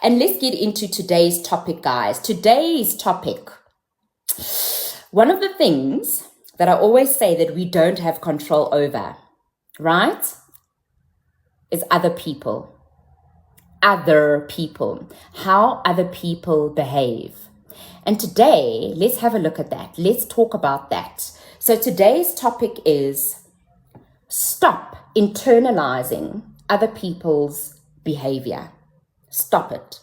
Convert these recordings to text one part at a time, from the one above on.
And let's get into today's topic, guys. Today's topic. One of the things that I always say that we don't have control over, right, is other people. Other people. How other people behave. And today, let's have a look at that. Let's talk about that. So today's topic is stop internalizing other people's behavior. Stop it.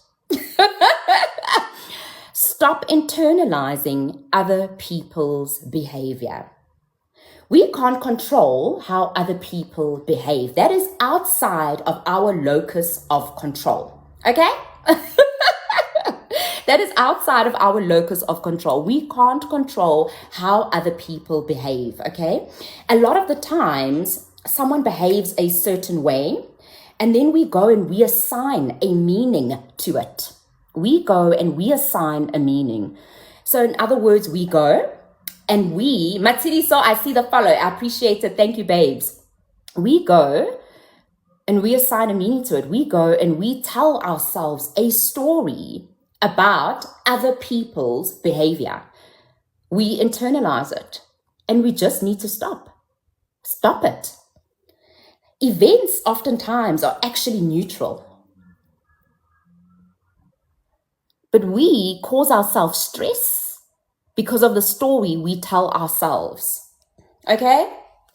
Stop internalizing other people's behavior. We can't control how other people behave. That is outside of our locus of control. Okay? That is outside of our locus of control. We can't control how other people behave, okay? A lot of the times, someone behaves a certain way, and then we go and we assign a meaning to it. We go and we assign a meaning. So in other words, we go and we, Matsiri, so I see the follow. I appreciate it. Thank you, babes. We go and we assign a meaning to it. We go and we tell ourselves a story about other people's behavior. We internalize it and we just need to stop. Stop it. Events oftentimes are actually neutral. But we cause ourselves stress because of the story we tell ourselves. Okay?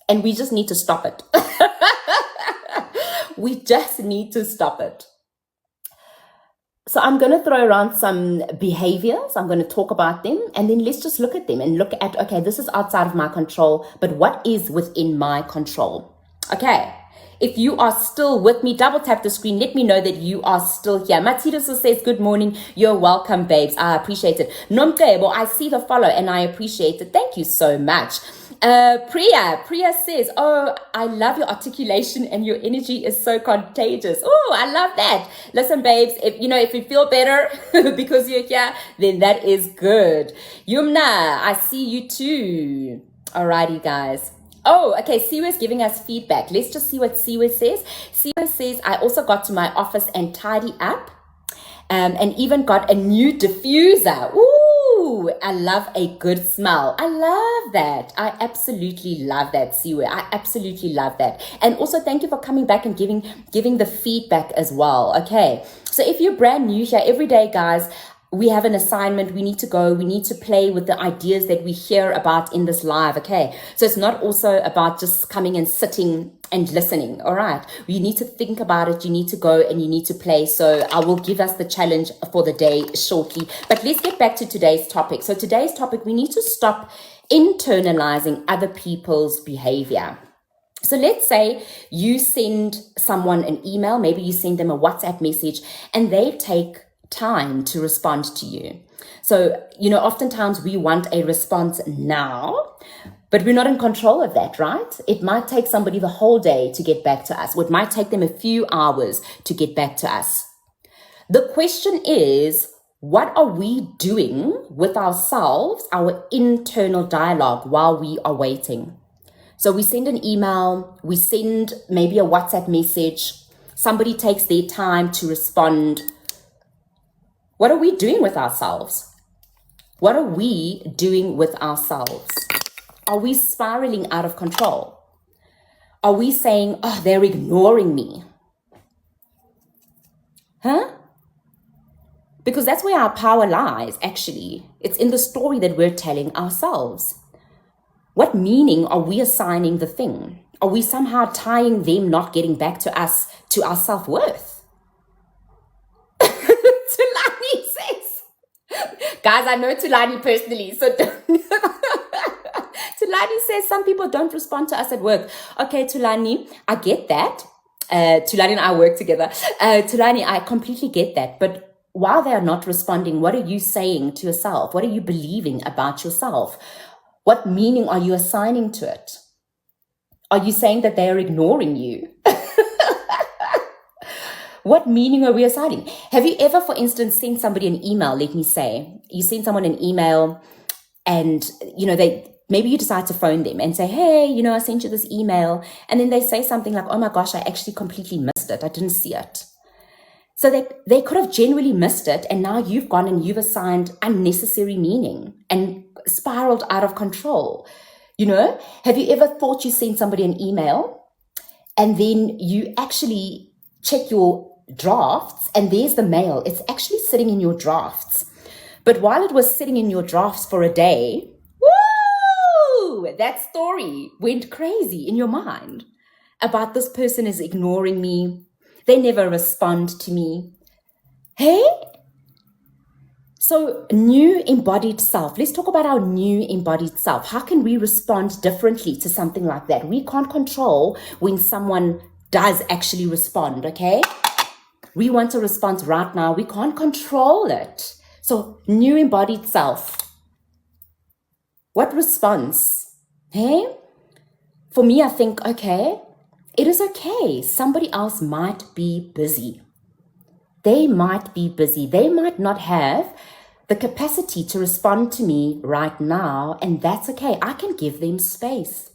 And we just need to stop it. We just need to stop it. So I'm going to throw around some behaviors. I'm going to talk about them, and then let's just look at them and look at, okay, this is outside of my control, but what is within my control? Okay. If you are still with me, double tap the screen. Let me know that you are still here. Matida says, good morning. You're welcome, babes. I appreciate it. Nomtebo, I see the follow and I appreciate it. Thank you so much. Priya says, oh, I love your articulation and your energy is so contagious. Oh, I love that. Listen, babes, if you feel better because you're here, then that is good. Yumna, I see you too. Alrighty, guys. Oh, okay. Siwa is giving us feedback. Let's just see what Siwa says. Siwa says, I also got to my office and tidy up and even got a new diffuser. Ooh, I love a good smell. I love that. I absolutely love that, Siwa. I absolutely love that. And also thank you for coming back and giving the feedback as well. Okay. So if you're brand new here, every day, guys, we have an assignment. We need to go. We need to play with the ideas that we hear about in this live. Okay. So it's not also about just coming and sitting and listening. All right. You need to think about it. You need to go and you need to play. So I will give us the challenge for the day shortly. But let's get back to today's topic. So today's topic, we need to stop internalizing other people's behavior. So let's say you send someone an email. Maybe you send them a WhatsApp message and they take time to respond to you. So, oftentimes we want a response now, but we're not in control of that, right? It might take somebody the whole day to get back to us. Or it might take them a few hours to get back to us. The question is, what are we doing with ourselves, our internal dialogue while we are waiting? So we send an email, we send maybe a WhatsApp message, somebody takes their time to respond. What are we doing with ourselves? What are we doing with ourselves? Are we spiraling out of control? Are we saying, oh, they're ignoring me? Huh? Because that's where our power lies, actually. It's in the story that we're telling ourselves. What meaning are we assigning the thing? Are we somehow tying them not getting back to us, to our self-worth? Tulani says, guys, I know Tulani personally, so Tulani says some people don't respond to us at work. Okay, Tulani, I get that. Tulani and I work together. Tulani, I completely get that. But while they are not responding, what are you saying to yourself? What are you believing about yourself? What meaning are you assigning to it? Are you saying that they are ignoring you? What meaning are we assigning? Have you ever, for instance, sent somebody an email? Let me say, you send someone an email and, maybe you decide to phone them and say, hey, I sent you this email. And then they say something like, oh my gosh, I actually completely missed it. I didn't see it. So they could have genuinely missed it, and now you've gone and you've assigned unnecessary meaning and spiraled out of control. Have you ever thought you sent somebody an email and then you actually check your drafts and there's the mail? It's actually sitting in your drafts. But while it was sitting in your drafts for a day, woo, that story went crazy in your mind about this person is ignoring me. They never respond to me. Hey? So new embodied self. Let's talk about our new embodied self. How can we respond differently to something like that? We can't control when someone does actually respond, okay? We want a response right now. We can't control it. So new embodied self. What response? Hey? For me, I think, okay, it is okay. Somebody else might be busy. They might be busy. They might not have the capacity to respond to me right now, and that's okay. I can give them space.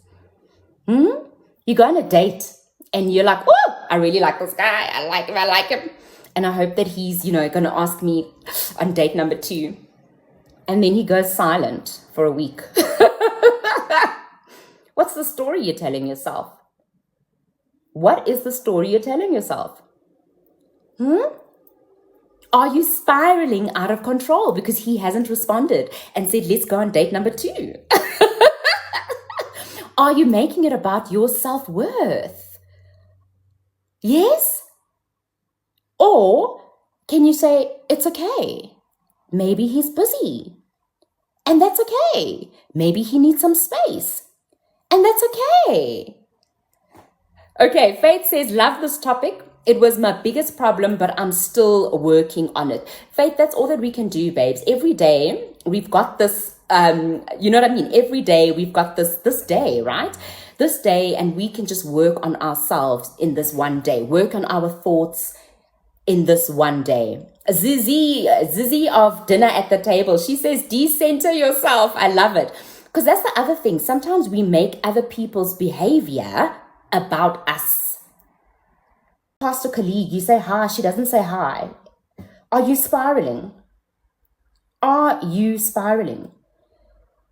You go on a date and you're like, whoa, I really like this guy. I like him. And I hope that he's, going to ask me on date number 2. And then he goes silent for a week. What's the story you're telling yourself? What is the story you're telling yourself? Are you spiraling out of control because he hasn't responded and said, let's go on date number 2? Are you making it about your self-worth? Yes? Or can you say, it's okay. Maybe he's busy. And that's okay. Maybe he needs some space. And that's okay. Okay, Faith says, love this topic. It was my biggest problem, but I'm still working on it. Faith, that's all that we can do, babes. Every day we've got this, you know what I mean? Every day we've got this day, right? This day, and we can just work on ourselves in this one day. Work on our thoughts in this one day. Zizi of Dinner at the Table, she says, decenter yourself. I love it. Because that's the other thing. Sometimes we make other people's behavior about us. Past a colleague, you say hi, she doesn't say hi. Are you spiraling? Are you spiraling?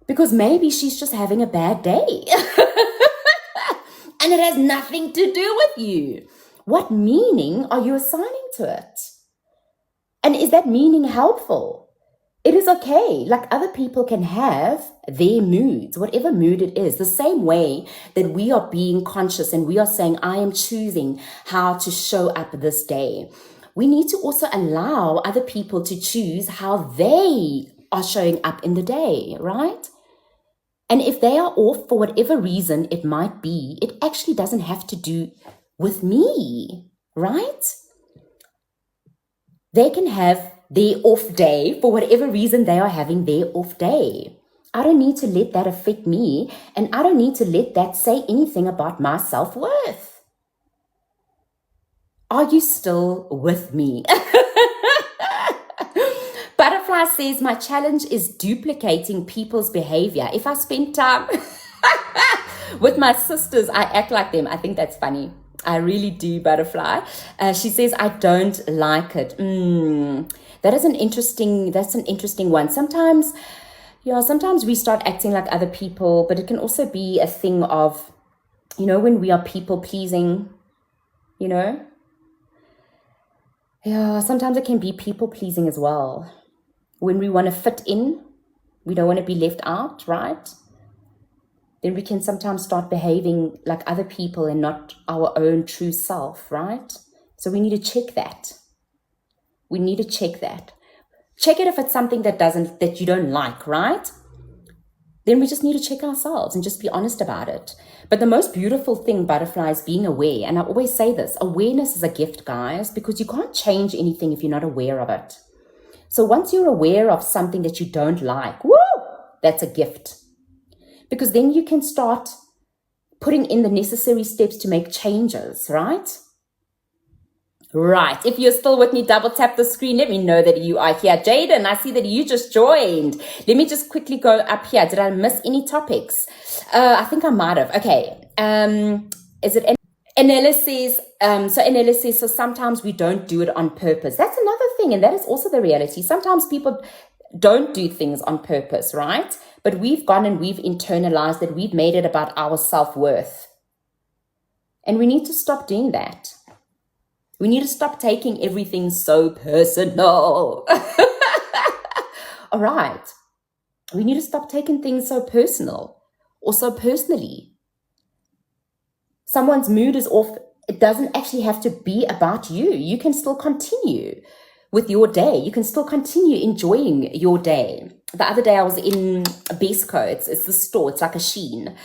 Because maybe she's just having a bad day. And it has nothing to do with you. What meaning are you assigning to it? And is that meaning helpful? It is okay. Like, other people can have their moods, whatever mood it is, the same way that we are being conscious and we are saying, I am choosing how to show up this day. We need to also allow other people to choose how they are showing up in the day, right? And if they are off for whatever reason it might be, it actually doesn't have to do with me, right? They can have their off day for whatever reason they are having their off day. I don't need to let that affect me, and I don't need to let that say anything about my self-worth. Are you still with me? Butterfly says, my challenge is duplicating people's behavior. If I spend time with my sisters, I act like them. I think that's funny. I really do, Butterfly. She says, I don't like it. That's an interesting one. Sometimes we start acting like other people, but it can also be a thing of, when we are people pleasing, Yeah, sometimes it can be people pleasing as well. When we want to fit in, we don't want to be left out, right? Then we can sometimes start behaving like other people and not our own true self, right? So we need to check that. Check it if it's something that you don't like, right? Then we just need to check ourselves and just be honest about it. But the most beautiful thing, Butterfly, is being aware. And I always say this, awareness is a gift, guys, because you can't change anything if you're not aware of it. So once you're aware of something that you don't like, woo, that's a gift. Because then you can start putting in the necessary steps to make changes, right? Right. If you're still with me, double tap the screen. Let me know that you are here. Jaden, I see that you just joined. Let me just quickly go up here. Did I miss any topics? I think I might have. Okay. Is it Analysis, so sometimes we don't do it on purpose. That's another thing, and that is also the reality. Sometimes people don't do things on purpose, right? But we've gone and we've internalized it. We've made it about our self-worth. And we need to stop doing that. We need to stop taking everything so personal. All right. We need to stop taking things so personal or so personally. Someone's mood is off. It doesn't actually have to be about you. You can still continue with your day. You can still continue enjoying your day. The other day I was in Besco. It's the store. It's like a Shein.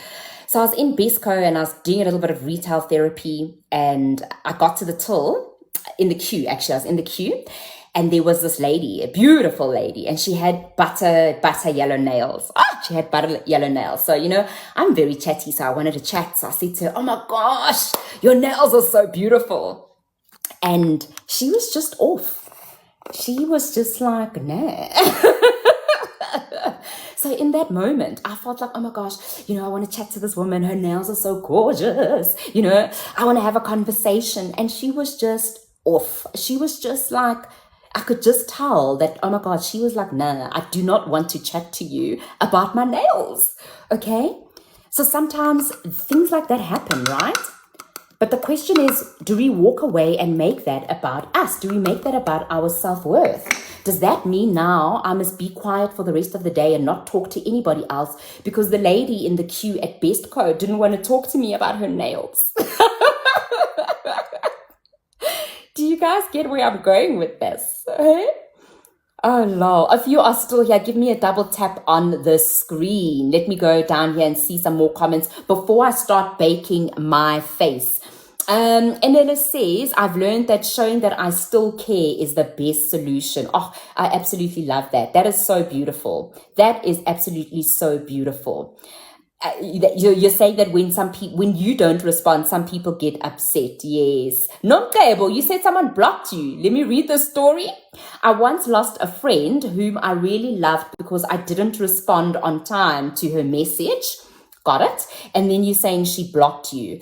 So I was in Besco and I was doing a little bit of retail therapy, and I got to the till in the queue. Actually, I was in the queue, and there was this lady, a beautiful lady, and she had butter yellow nails. She had butter yellow nails. So, I'm very chatty, so I wanted to chat. So I said to her, oh my gosh, your nails are so beautiful. And she was just off. She was just like, nah. So in that moment, I felt like, oh my gosh, I want to chat to this woman. Her nails are so gorgeous. I want to have a conversation. And she was just off. She was just like, I could just tell that, oh my God, she was like, nah, I do not want to chat to you about my nails. Okay. So sometimes things like that happen, right? But the question is, do we walk away and make that about us? Do we make that about our self-worth? Does that mean now I must be quiet for the rest of the day and not talk to anybody else because the lady in the queue at Bestco didn't want to talk to me about her nails? Do you guys get where I'm going with this? Hey? Oh, lol. If you are still here, give me a double tap on the screen. Let me go down here and see some more comments before I start baking my face. And then it says, I've learned that showing that I still care is the best solution. Oh, I absolutely love that. That is so beautiful. That is absolutely so beautiful. You're saying that when you don't respond, some people get upset. Yes. Nomcebo, you said someone blocked you. Let me read the story. I once lost a friend whom I really loved because I didn't respond on time to her message. Got it? And then you're saying she blocked you.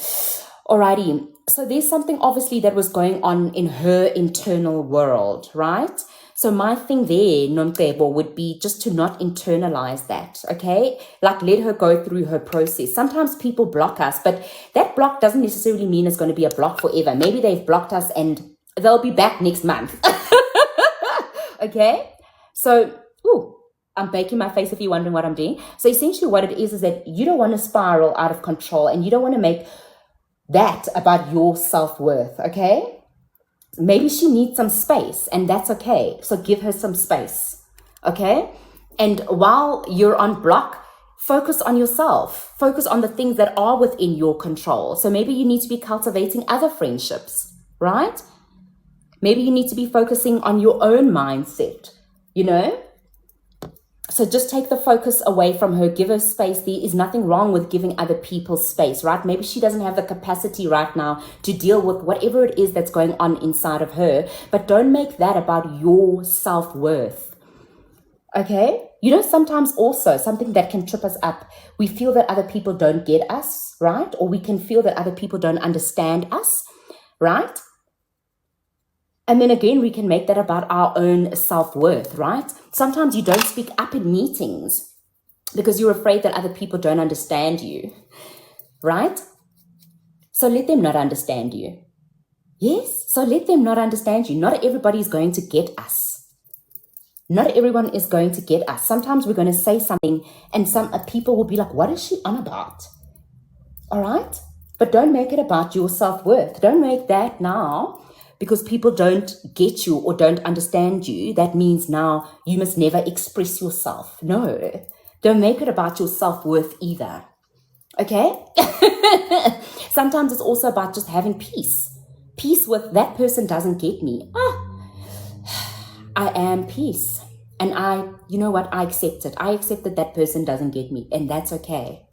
Alrighty. So there's something obviously that was going on in her internal world, right? So my thing there, Nomcebo, would be just to not internalize that, okay? Like let her go through her process. Sometimes people block us, but that block doesn't necessarily mean it's going to be a block forever. Maybe they've blocked us and they'll be back next month. Okay? So, I'm baking my face if you're wondering what I'm doing. So essentially what it is that you don't want to spiral out of control and you don't want to make that about your self-worth, okay? Maybe she needs some space and that's okay. So give her some space, okay? And while you're on block, focus on yourself. Focus on the things that are within your control. So maybe you need to be cultivating other friendships, right? Maybe you need to be focusing on your own mindset, So just take the focus away from her, give her space. There is nothing wrong with giving other people space, right? Maybe she doesn't have the capacity right now to deal with whatever it is that's going on inside of her, but don't make that about your self-worth, okay? Sometimes also something that can trip us up, we feel that other people don't get us, right? Or we can feel that other people don't understand us, right? And then again, we can make that about our own self-worth, right? Sometimes you don't speak up in meetings because you're afraid that other people don't understand you, right? So let them not understand you. Yes, so let them not understand you. Not everybody is going to get us. Not everyone is going to get us. Sometimes we're going to say something and some people will be like, what is she on about? All right? But don't make it about your self-worth. Don't make that now. Because people don't get you or don't understand you, that means now you must never express yourself. No, don't make it about your self-worth either. Okay? Sometimes it's also about just having peace. Peace with that person doesn't get me. I am peace. And you know what? I accept it. I accept that person doesn't get me. And that's okay.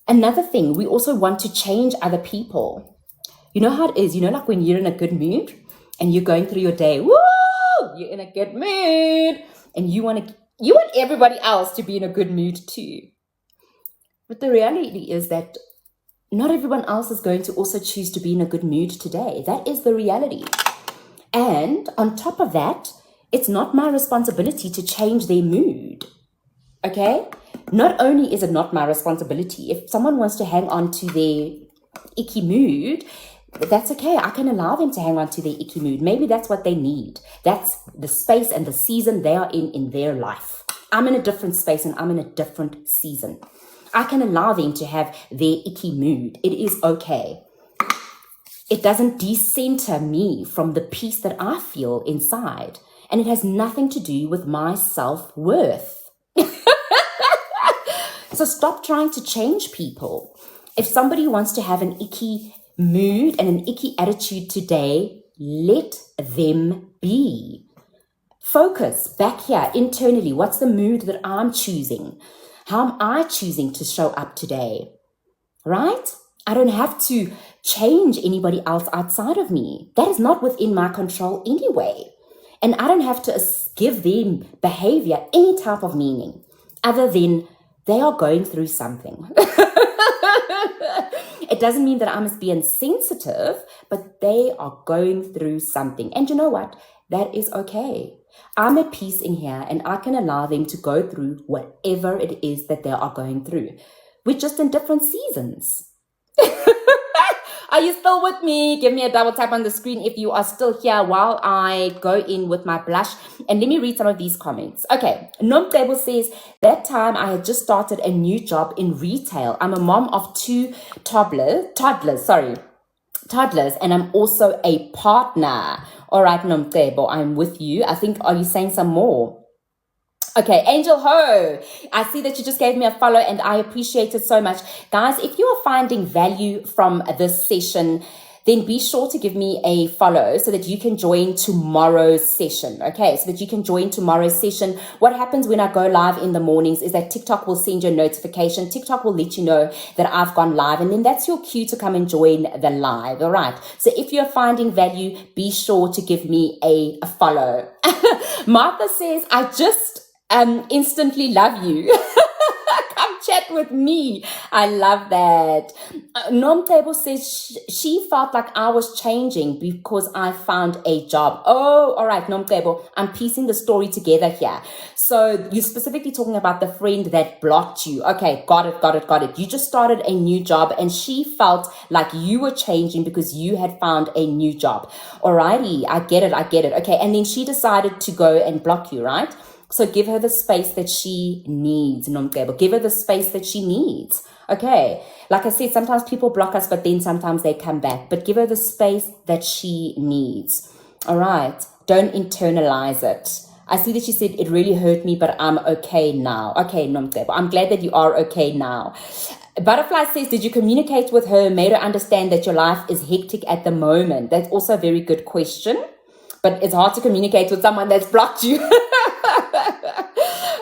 Another thing, we also want to change other people. You know how it is, like when you're in a good mood and you're going through your day, woo, you're in a good mood and you want everybody else to be in a good mood too. But the reality is that not everyone else is going to also choose to be in a good mood today. That is the reality. And on top of that, it's not my responsibility to change their mood. Okay? Not only is it not my responsibility, if someone wants to hang on to their icky mood, that's okay. I can allow them to hang on to their icky mood. Maybe that's what they need. That's the space and the season they are in their life. I'm in a different space and I'm in a different season. I can allow them to have their icky mood. It is okay. It doesn't decenter me from the peace that I feel inside. And it has nothing to do with my self-worth. So stop trying to change people. If somebody wants to have an icky mood and an icky attitude today, let them be. Focus back here internally. What's the mood that I'm choosing? How am I choosing to show up today? Right? I don't have to change anybody else outside of me. That is not within my control anyway. And I don't have to give them behavior any type of meaning other than they are going through something. It doesn't mean that I must be insensitive, but they are going through something. And you know what? That is okay. I'm at peace in here and I can allow them to go through whatever it is that they are going through. We're just in different seasons. Are you still with me? Give me a double tap on the screen if you are still here while I go in with my blush. And let me read some of these comments. Okay, Nomtebo says, that time I had just started a new job in retail. I'm a mom of two toddlers, and I'm also a partner. All right, Nomtebo, I'm with you. I think, are you saying some more? Okay, Angel Ho, I see that you just gave me a follow and I appreciate it so much. Guys, if you are finding value from this session, then be sure to give me a follow so that you can join tomorrow's session. Okay, so that you can join tomorrow's session. What happens when I go live in the mornings is that TikTok will send you a notification. TikTok will let you know that I've gone live, and then that's your cue to come and join the live. All right, so if you're finding value, be sure to give me a follow. Martha says, I just instantly love you. Come chat with me. I love that. Nomtebo says she felt like I was changing because I found a job. Oh, all right, Nomtebo. I'm piecing the story together here. So you're specifically talking about the friend that blocked you. Okay, got it. You just started a new job and she felt like you were changing because you had found a new job. Alrighty, I get it. Okay, and then she decided to go and block you, right? So give her the space that she needs, Nomtebo. Give her the space that she needs. Okay. Like I said, sometimes people block us, but then sometimes they come back. But give her the space that she needs. All right. Don't internalize it. I see that you said it really hurt me, but I'm okay now. Okay, Nomtebo. I'm glad that you are okay now. Butterfly says, did you communicate with her, made her understand that your life is hectic at the moment? That's also a very good question. But it's hard to communicate with someone that's blocked you.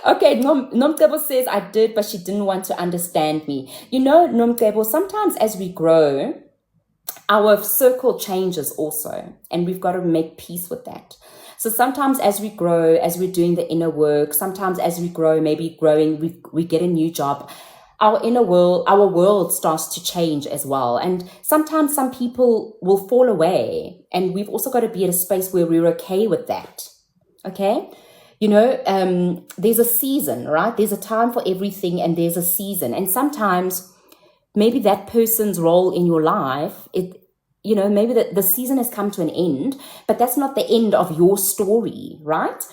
Okay, Nomtebo says, I did, but she didn't want to understand me. You know, Nomtebo, sometimes as we grow, our circle changes also, and we've got to make peace with that. So sometimes as we grow, as we're doing the inner work, sometimes as we grow, maybe growing, we get a new job, our inner world, our world starts to change as well. And sometimes some people will fall away, and we've also got to be at a space where we're okay with that. Okay? You know, there's a season, right? There's a time for everything and there's a season. And sometimes maybe that person's role in your life, maybe the season has come to an end, but that's not the end of your story, right?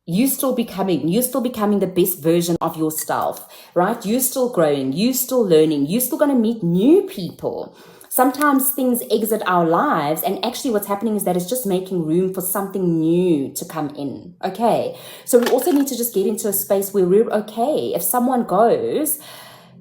You're still becoming the best version of yourself, right? You're still growing, you're still learning, you're still going to meet new people. Sometimes things exit our lives, and actually what's happening is that it's just making room for something new to come in. Okay. So we also need to just get into a space where we're okay. If someone goes,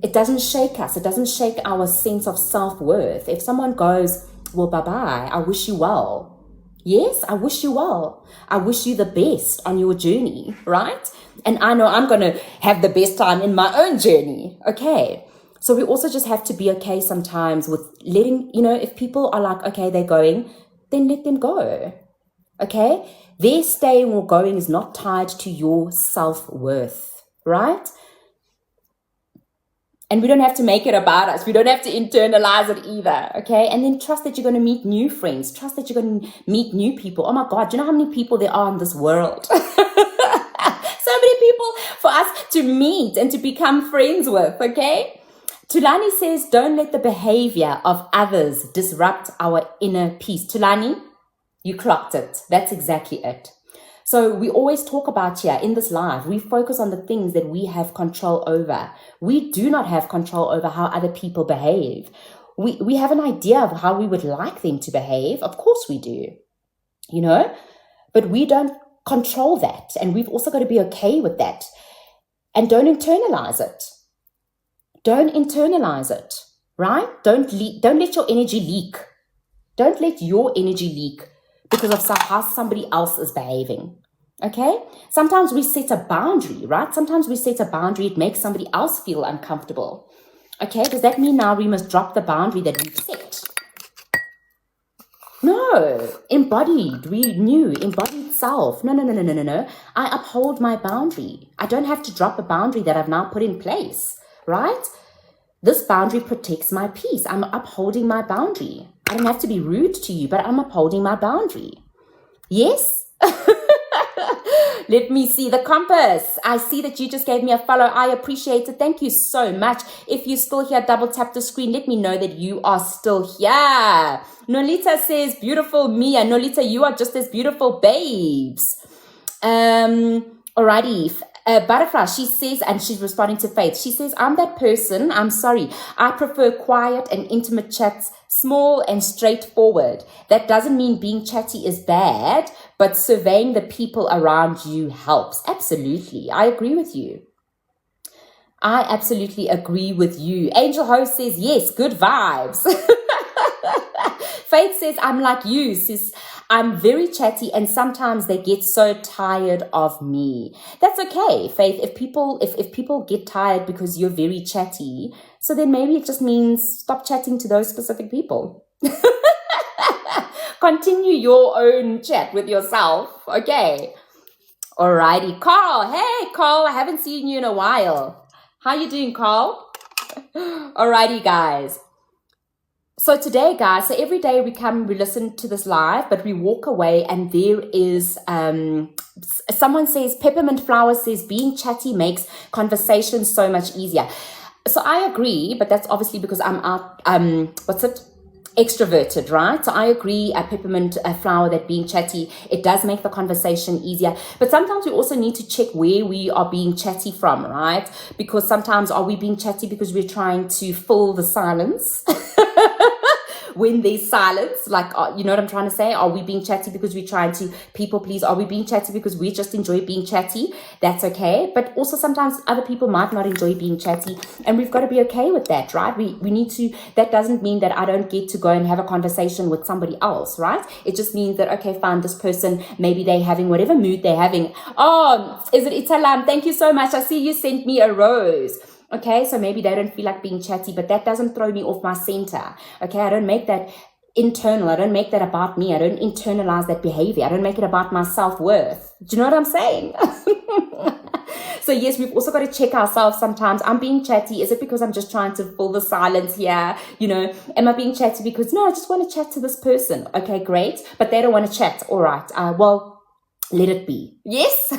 it doesn't shake us. It doesn't shake our sense of self-worth. If someone goes, well, bye-bye, I wish you well. Yes, I wish you well. I wish you the best on your journey, right? And I know I'm going to have the best time in my own journey. Okay. So we also just have to be okay sometimes with letting, if people are like, okay, they're going, then let them go. Okay. Their staying or going is not tied to your self-worth, right? And we don't have to make it about us. We don't have to internalize it either, okay? And then trust that you're going to meet new friends. Trust that you're going to meet new people. Oh my God, do you know how many people there are in this world? So many people for us to meet and to become friends with, okay? Tulani says, don't let the behavior of others disrupt our inner peace. Tulani, you clocked it. That's exactly it. So we always talk about here in this live, we focus on the things that we have control over. We do not have control over how other people behave. We have an idea of how we would like them to behave. Of course we do, you know, but we don't control that. And we've also got to be okay with that. And don't internalize it. Don't internalize it, right? Don't let your energy leak. Don't let your energy leak because of how somebody else is behaving. Okay? Sometimes we set a boundary, right? Sometimes we set a boundary. It makes somebody else feel uncomfortable. Okay? Does that mean now we must drop the boundary that we've set? No. Embodied self. No. I uphold my boundary. I don't have to drop a boundary that I've now put in place, right? This boundary protects my peace. I'm upholding my boundary. I don't have to be rude to you, but I'm upholding my boundary. Yes? Let me see the compass. I see that you just gave me a follow. I appreciate it. Thank you so much. If you're still here, double tap the screen. Let me know that you are still here. Nolita says, beautiful Mia. Nolita, you are just as beautiful, babes. Alrighty. Butterfly, she says, and she's responding to Faith. She says, I'm that person. I'm sorry. I prefer quiet and intimate chats, small and straightforward. That doesn't mean being chatty is bad, but surveying the people around you helps. Absolutely. I agree with you. I absolutely agree with you. Angel Host says, yes, good vibes. Faith says, I'm like you, sis. I'm very chatty and sometimes they get so tired of me. That's okay, Faith. If people get tired because you're very chatty, so then maybe it just means stop chatting to those specific people. Continue your own chat with yourself. Okay. Alrighty. Carl. Hey, Carl. I haven't seen you in a while. How you doing, Carl? Alrighty, guys. So today, guys, so every day we listen to this live, but we walk away and there is, someone says, Peppermint Flower says, being chatty makes conversation so much easier. So I agree, but that's obviously because I'm out, extroverted, right? So I agree, Peppermint Flower, that being chatty, it does make the conversation easier. But sometimes we also need to check where we are being chatty from, right? Because sometimes are we being chatty because we're trying to fill the silence? When there's silence, like, you know what I'm trying to say? Are we being chatty because we're trying to people please? Are we being chatty because we just enjoy being chatty? That's okay. But also sometimes other people might not enjoy being chatty, and we've got to be okay with that, right? We need to, that doesn't mean that I don't get to go and have a conversation with somebody else, right? It just means that, okay, fine, this person, maybe they're having whatever mood they're having. Oh, is it Italam? Thank you so much. I see you sent me a rose. Okay, so maybe they don't feel like being chatty, but that doesn't throw me off my center. Okay, I don't make that internal. I don't make that about me. I don't internalize that behavior. I don't make it about my self-worth. Do you know what I'm saying? So yes, we've also got to check ourselves sometimes. I'm being chatty. Is it because I'm just trying to fill the silence here? You know, am I being chatty because, no, I just want to chat to this person. Okay, great. But they don't want to chat. All right. Well, let it be. Yes.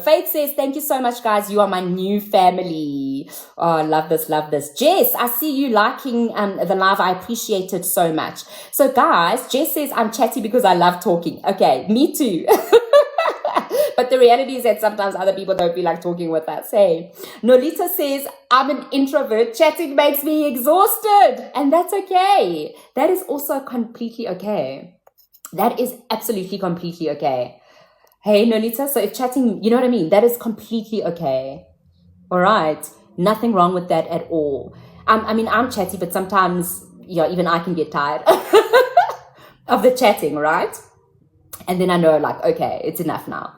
Faith says, thank you so much, guys. You are my new family. Oh, love this, love this. Jess, I see you liking the live. I appreciate it so much. So guys, Jess says, I'm chatty because I love talking. Okay, me too. But the reality is that sometimes other people don't feel like talking with us. Hey, Nolita says, I'm an introvert. Chatting makes me exhausted. And that's okay. That is also completely okay. That is absolutely completely okay. Hey, Nolita, so if chatting, you know what I mean? That is completely okay. All right. Nothing wrong with that at all. I mean, I'm chatty, but sometimes, you know, even I can get tired of the chatting, right? And then I know, like, okay, it's enough now.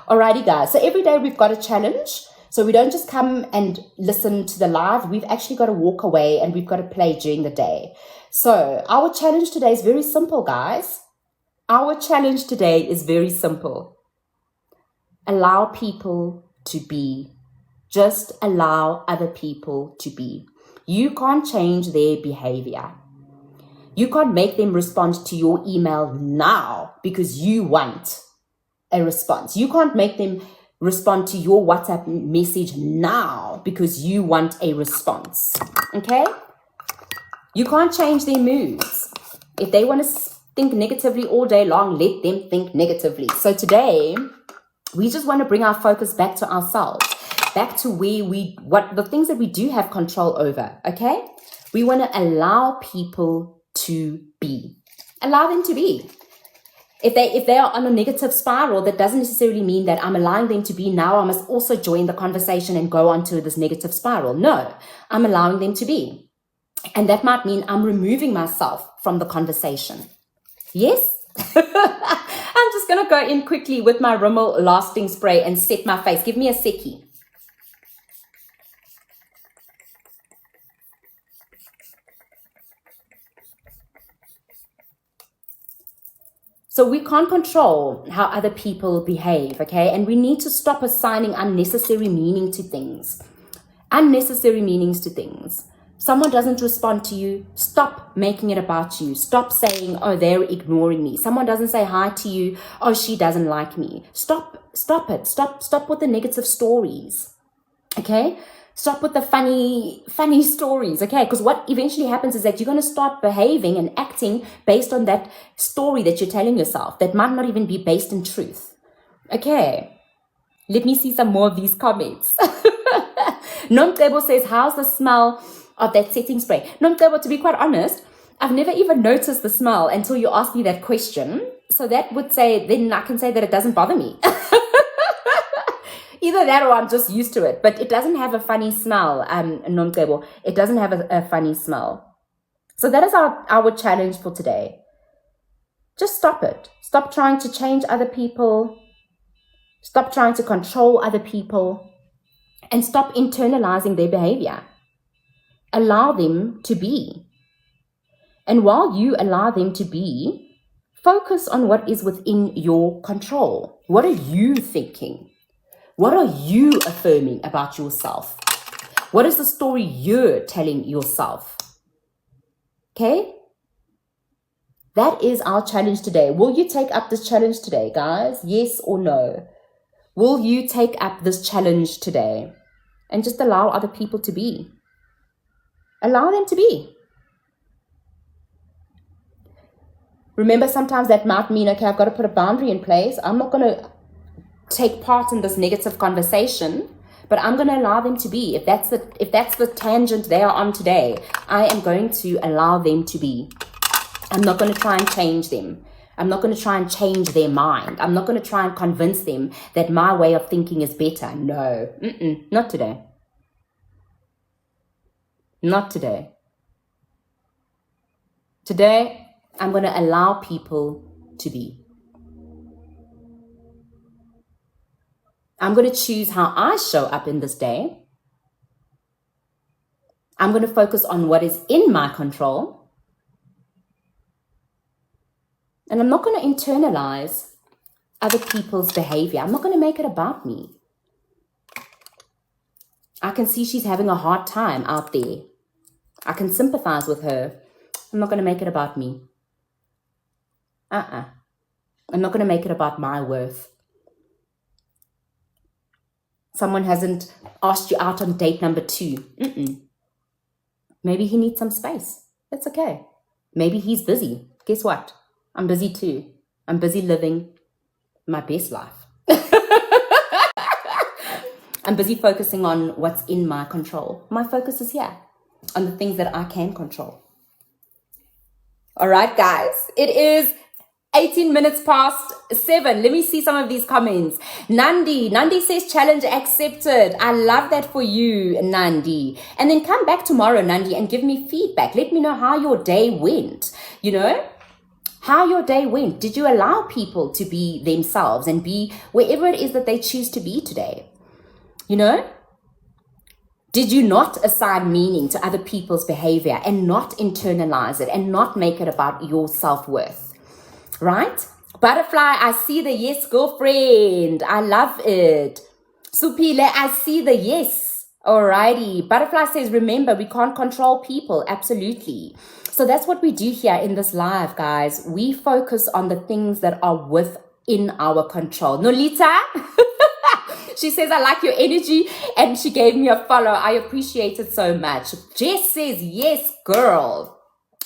Alrighty, guys. So every day we've got a challenge. So we don't just come and listen to the live. We've actually got to walk away and we've got to play during the day. So our challenge today is very simple, guys. Our challenge today is very simple. Allow people to be Just allow other people to be. You can't change their behavior. You can't make them respond to your email now because you want a response. You can't make them respond to your WhatsApp message now because you want a response. Okay? You can't change their moods. If they want to think negatively all day long, let them think negatively. So today, we just want to bring our focus back to ourselves, back to what the things that we do have control over, okay? We want to allow people to be. Allow them to be. If they are on a negative spiral, that doesn't necessarily mean that I'm allowing them to be now. I must also join the conversation and go on to this negative spiral. No, I'm allowing them to be. And that might mean I'm removing myself from the conversation. Yes? I'm just going to go in quickly with my Rimmel lasting spray and set my face. Give me a seckie. So we can't control how other people behave, okay? And we need to stop assigning unnecessary meaning to things. Unnecessary meanings to things. Someone doesn't respond to you, stop making it about you. Stop saying, oh, they're ignoring me. Someone doesn't say hi to you, oh, she doesn't like me. Stop it. Stop with the negative stories, okay? Stop with the funny stories, okay? Because what eventually happens is that you're going to start behaving and acting based on that story that you're telling yourself that might not even be based in truth, okay? Let me see some more of these comments. Nomtebo says, how's the smell of that setting spray? Nomtebo, to be quite honest, I've never even noticed the smell until you asked me that question. So that would say, then I can say that it doesn't bother me. Either that or I'm just used to it. But it doesn't have a funny smell, Nomtebo. It doesn't have a funny smell. So that is our challenge for today. Just stop it. Stop trying to change other people. Stop trying to control other people. And stop internalizing their behavior. Allow them to be. And while you allow them to be, focus on what is within your control. What are you thinking? What are you affirming about yourself? What is the story you're telling yourself? Okay? That is our challenge today. Will you take up this challenge today, guys? Yes or no? Will you take up this challenge today and just allow other people to be? Allow them to be. Remember, sometimes that might mean, okay, I've got to put a boundary in place. I'm not going to take part in this negative conversation, but I'm going to allow them to be. If that's the tangent they are on today, I am going to allow them to be. I'm not going to try and change them. I'm not going to try and change their mind. I'm not going to try and convince them that my way of thinking is better. No, not today. Not today. Today, I'm going to allow people to be. I'm going to choose how I show up in this day. I'm going to focus on what is in my control. And I'm not going to internalize other people's behavior. I'm not going to make it about me. I can see she's having a hard time out there. I can sympathize with her. I'm not going to make it about me. I'm not going to make it about my worth. Someone hasn't asked you out on date number 2. Maybe he needs some space. That's okay. Maybe he's busy. Guess what? I'm busy too. I'm busy living my best life. I'm busy focusing on what's in my control. My focus is here on the things that I can control. All right, guys. It is 18 minutes past 7. Let me see some of these comments. Nandi says challenge accepted. I love that for you, Nandi. And then come back tomorrow, Nandi, and give me feedback. Let me know how your day went. You know, how your day went. Did you allow people to be themselves and be wherever it is that they choose to be today? You know, did you not assign meaning to other people's behavior and not internalize it and not make it about your self-worth? Right? Butterfly, I see the yes, girlfriend. I love it. Supile, I see the yes. Alrighty. Butterfly says, remember, we can't control people. Absolutely. So that's what we do here in this live, guys. We focus on the things that are within our control. Nolita, she says, I like your energy, and she gave me a follow. I appreciate it so much. Jess says, yes, girl.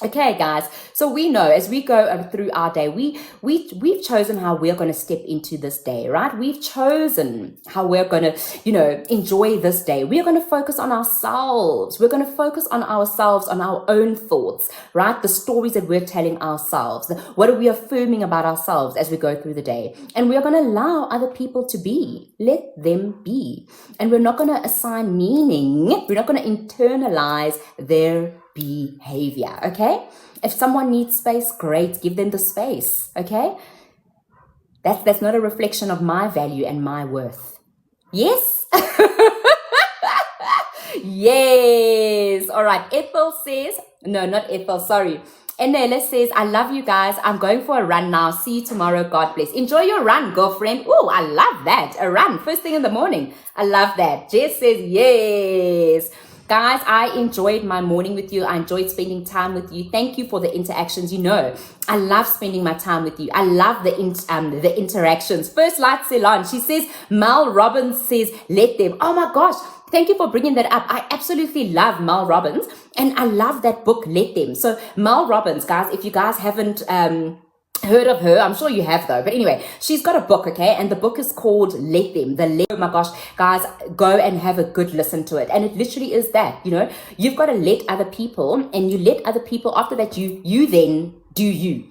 Okay, guys. So we know as we go through our day, we've chosen how we're going to step into this day, right? We've chosen how we're going to, enjoy this day. We're going to focus on ourselves. We're going to focus on ourselves, on our own thoughts, right? The stories that we're telling ourselves. What are we affirming about ourselves as we go through the day? And we're going to allow other people to be. Let them be. And we're not going to assign meaning. We're not going to internalize their behavior. Okay, if someone needs space, great, give them the space. Okay, that's not a reflection of my value and my worth. Yes. Yes. All right, Ethel says, no, not Ethel, sorry, Enele says, I love you guys. I'm going for a run now. See you tomorrow. God bless. Enjoy your run, girlfriend. Oh, I love that. A run first thing in the morning. I love that. Jess says, yes. Guys, I enjoyed my morning with you. I enjoyed spending time with you. Thank you for the interactions. I love spending my time with you. I love the interactions. First Light Ceylon, she says, Mel Robbins says, let them. Oh my gosh, thank you for bringing that up. I absolutely love Mel Robbins, and I love that book, Let Them. So Mel Robbins, guys, if you guys haven't heard of her, I'm sure you have though, but anyway, she's got a book, okay, and the book is called Let Them. Oh my gosh, guys, go and have a good listen to it. And it literally is that, you've got to let other people, and you let other people, after that you then do you.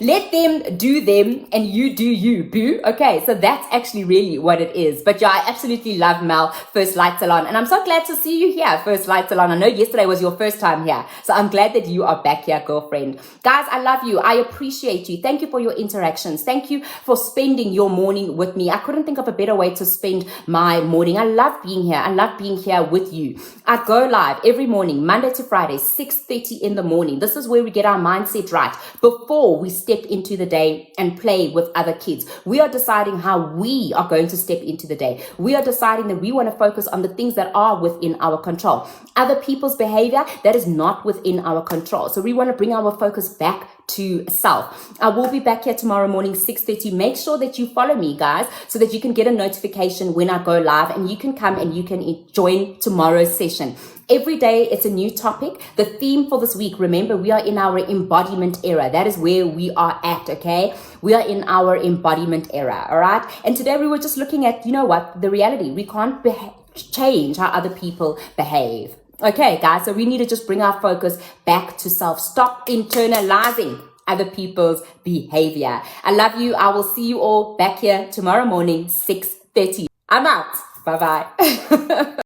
Let them do them and you do you, boo. Okay, so that's actually really what it is. But yeah, I absolutely love Mel, First Light Salon. And I'm so glad to see you here, First Light Salon. I know yesterday was your first time here. So I'm glad that you are back here, girlfriend. Guys, I love you. I appreciate you. Thank you for your interactions. Thank you for spending your morning with me. I couldn't think of a better way to spend my morning. I love being here. I love being here with you. I go live every morning, Monday to Friday, 6:30 in the morning. This is where we get our mindset right before we step into the day and play with other kids. We are deciding how we are going to step into the day. We are deciding that we want to focus on the things that are within our control. Other people's behavior, that is not within our control. So we want to bring our focus back to self. I will be back here tomorrow morning, 6:30. Make sure that you follow me, guys, so that you can get a notification when I go live, and you can come and you can join tomorrow's session. Every day, it's a new topic. The theme for this week, remember, we are in our embodiment era. That is where we are at, okay? We are in our embodiment era, all right? And today we were just looking at, the reality. We can't change how other people behave. Okay, guys, so we need to just bring our focus back to self. Stop internalizing other people's behavior. I love you. I will see you all back here tomorrow morning, 6:30. I'm out. Bye-bye.